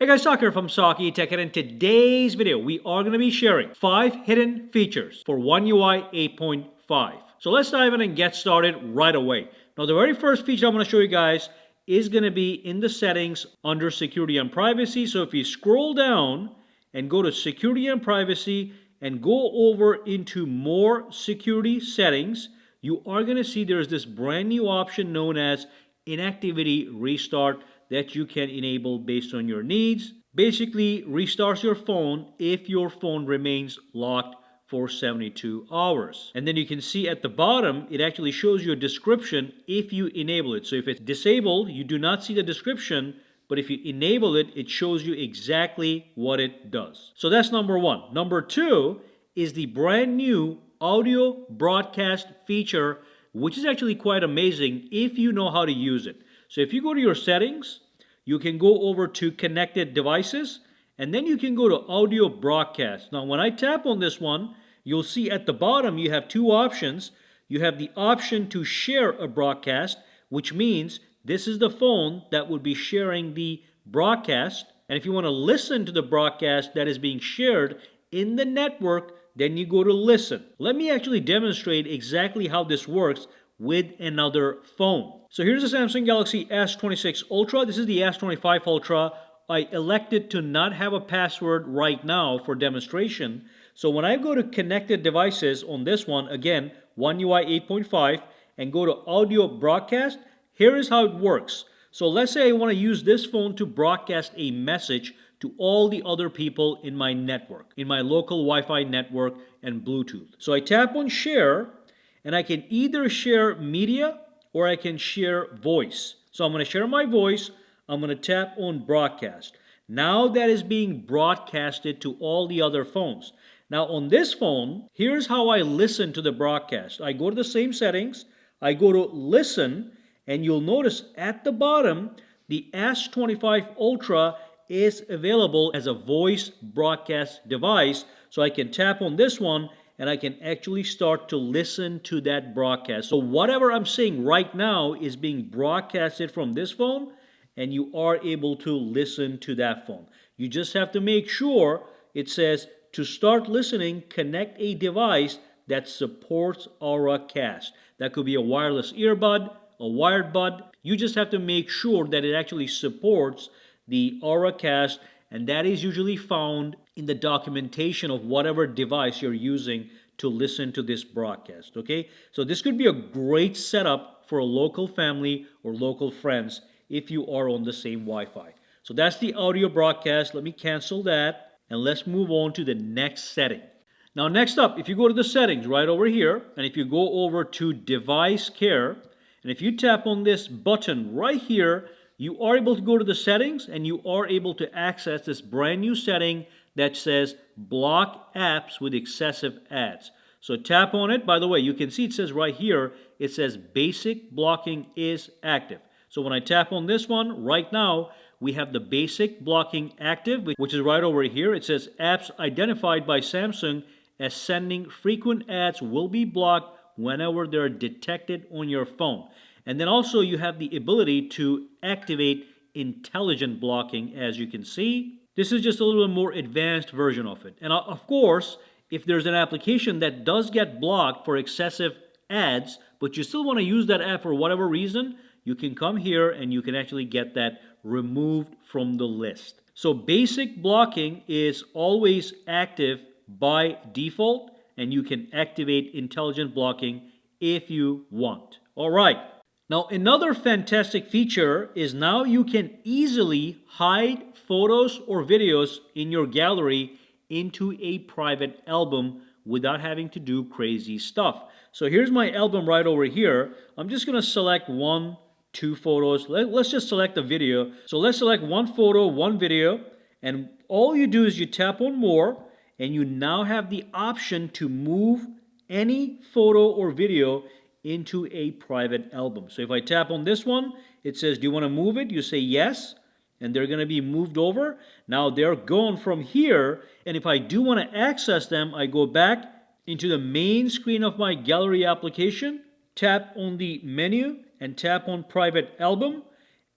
Hey guys, Sak here from Sakitech, and in today's video, we are going to be sharing 5 hidden features for One UI 8.5. So let's dive in and get started right away. Now, the very first feature I'm going to show you guys is going to be in the settings under security and privacy. So if you scroll down and go to security and privacy and go over into more security settings, you are going to see there's this brand new option known as inactivity restart that you can enable based on your needs. Basically restarts your phone if your phone remains locked for 72 hours. And then you can see at the bottom, it actually shows you a description if you enable it. So if it's disabled, you do not see the description, but if you enable it, it shows you exactly what it does. So that's number one. Number two is the brand new audio broadcast feature, which is actually quite amazing if you know how to use it. So if you go to your settings, you can go over to connected devices, and then you can go to audio broadcast. Now, when I tap on this one, you'll see at the bottom you have two options. You have the option to share a broadcast, which means this is the phone that would be sharing the broadcast. And if you want to listen to the broadcast that is being shared in the network, then you go to listen. Let me actually demonstrate exactly how this works with another phone. So here's the Samsung Galaxy S26 Ultra. This is the S25 Ultra. I elected to not have a password right now for demonstration. So when I go to connected devices on this one, again, One UI 8.5, and go to audio broadcast, here is how it works. So let's say I want to use this phone to broadcast a message to all the other people in my network, in my local Wi-Fi network and Bluetooth. So I tap on share, and I can either share media or I can share voice. So I'm going to share my voice. I'm going to tap on broadcast. Now that is being broadcasted to all the other phones. Now on this phone, here's how I listen to the broadcast. I go to the same settings. I go to listen, and you'll notice at the bottom, the S25 Ultra is available as a voice broadcast device. So I can tap on this one, and I can actually start to listen to that broadcast. So whatever I'm saying right now is being broadcasted from this phone, and you are able to listen to that phone. You just have to make sure it says, to start listening, connect a device that supports AuraCast. That could be a wireless earbud, a wired bud. You just have to make sure that it actually supports the AuraCast, and that is usually found in the documentation of whatever device you're using to listen to this broadcast, okay? So this could be a great setup for a local family or local friends if you are on the same Wi-Fi. So that's the audio broadcast. Let me cancel that, and let's move on to the next setting. Now, next up, if you go to the settings right over here, and if you go over to device care, and if you tap on this button right here, you are able to go to the settings, and you are able to access this brand new setting that says block apps with excessive ads. So tap on it. By the way, you can see it says right here, it says basic blocking is active. So when I tap on this one right now, we have the basic blocking active, which is right over here. It says apps identified by Samsung as sending frequent ads will be blocked whenever they're detected on your phone. And then also you have the ability to activate intelligent blocking, as you can see. This is just a little bit more advanced version of it. And of course, if there's an application that does get blocked for excessive ads, but you still want to use that app for whatever reason, you can come here and you can actually get that removed from the list. So basic blocking is always active by default, and you can activate intelligent blocking if you want. All right. Now, another fantastic feature is now you can easily hide photos or videos in your gallery into a private album without having to do crazy stuff. So here's my album right over here. I'm just going to select 1, 2 photos. Let's just select a video. So let's select 1 photo, 1 video, and all you do is you tap on more, and you now have the option to move any photo or video into a private album. So if I tap on this one, it says, do you want to move it? You say yes, and they're going to be moved over. Now they're gone from here, and if I do want to access them, I go back into the main screen of my gallery application, tap on the menu, and tap on private album,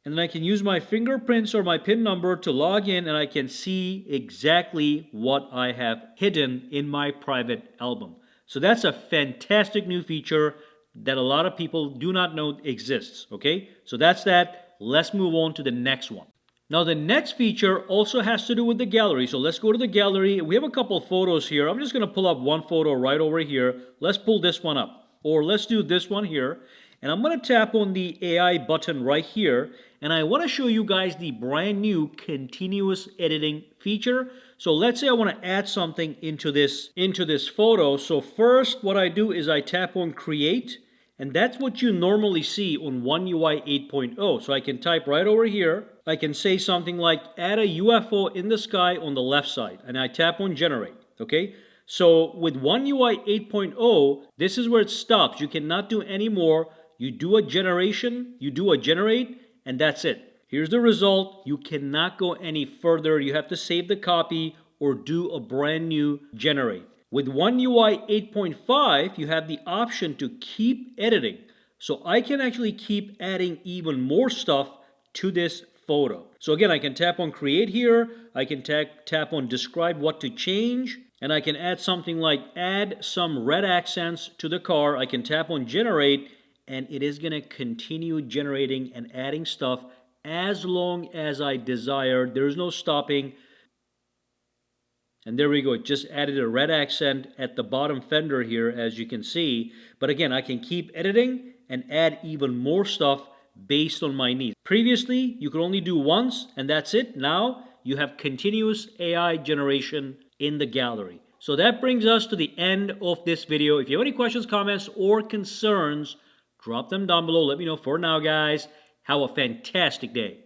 And then I can use my fingerprints or my PIN number to log in, and I can see exactly what I have hidden in my private album. So that's a fantastic new feature that a lot of people do not know exists, okay? So that's that. Let's move on to the next one. Now the next feature also has to do with the gallery. So let's go to the gallery. We have a couple photos here. I'm just going to pull up one photo right over here. Let's pull this one up. Or let's do this one here. And I'm going to tap on the AI button right here. And I want to show you guys the brand new continuous editing feature. So let's say I want to add something into this photo. So first what I do is I tap on create. And that's what you normally see on One UI 8.0. So I can type right over here. I can say something like add a UFO in the sky on the left side. And I tap on generate. Okay. So with One UI 8.0, this is where it stops. You cannot do any more. You do a generation, you do a generate, and that's it. Here's the result. You cannot go any further. You have to save the copy or do a brand new generate. With One UI 8.5, you have the option to keep editing. So I can actually keep adding even more stuff to this photo. So again, I can tap on create here. I can tap on describe what to change. And I can add something like add some red accents to the car. I can tap on generate, and it is going to continue generating and adding stuff as long as I desire. There's no stopping. And there we go. It just added a red accent at the bottom fender here, as you can see. But again, I can keep editing and add even more stuff based on my needs. Previously, you could only do once, and that's it. Now, you have continuous AI generation in the gallery. So that brings us to the end of this video. If you have any questions, comments, or concerns, drop them down below. Let me know. For now, guys, have a fantastic day.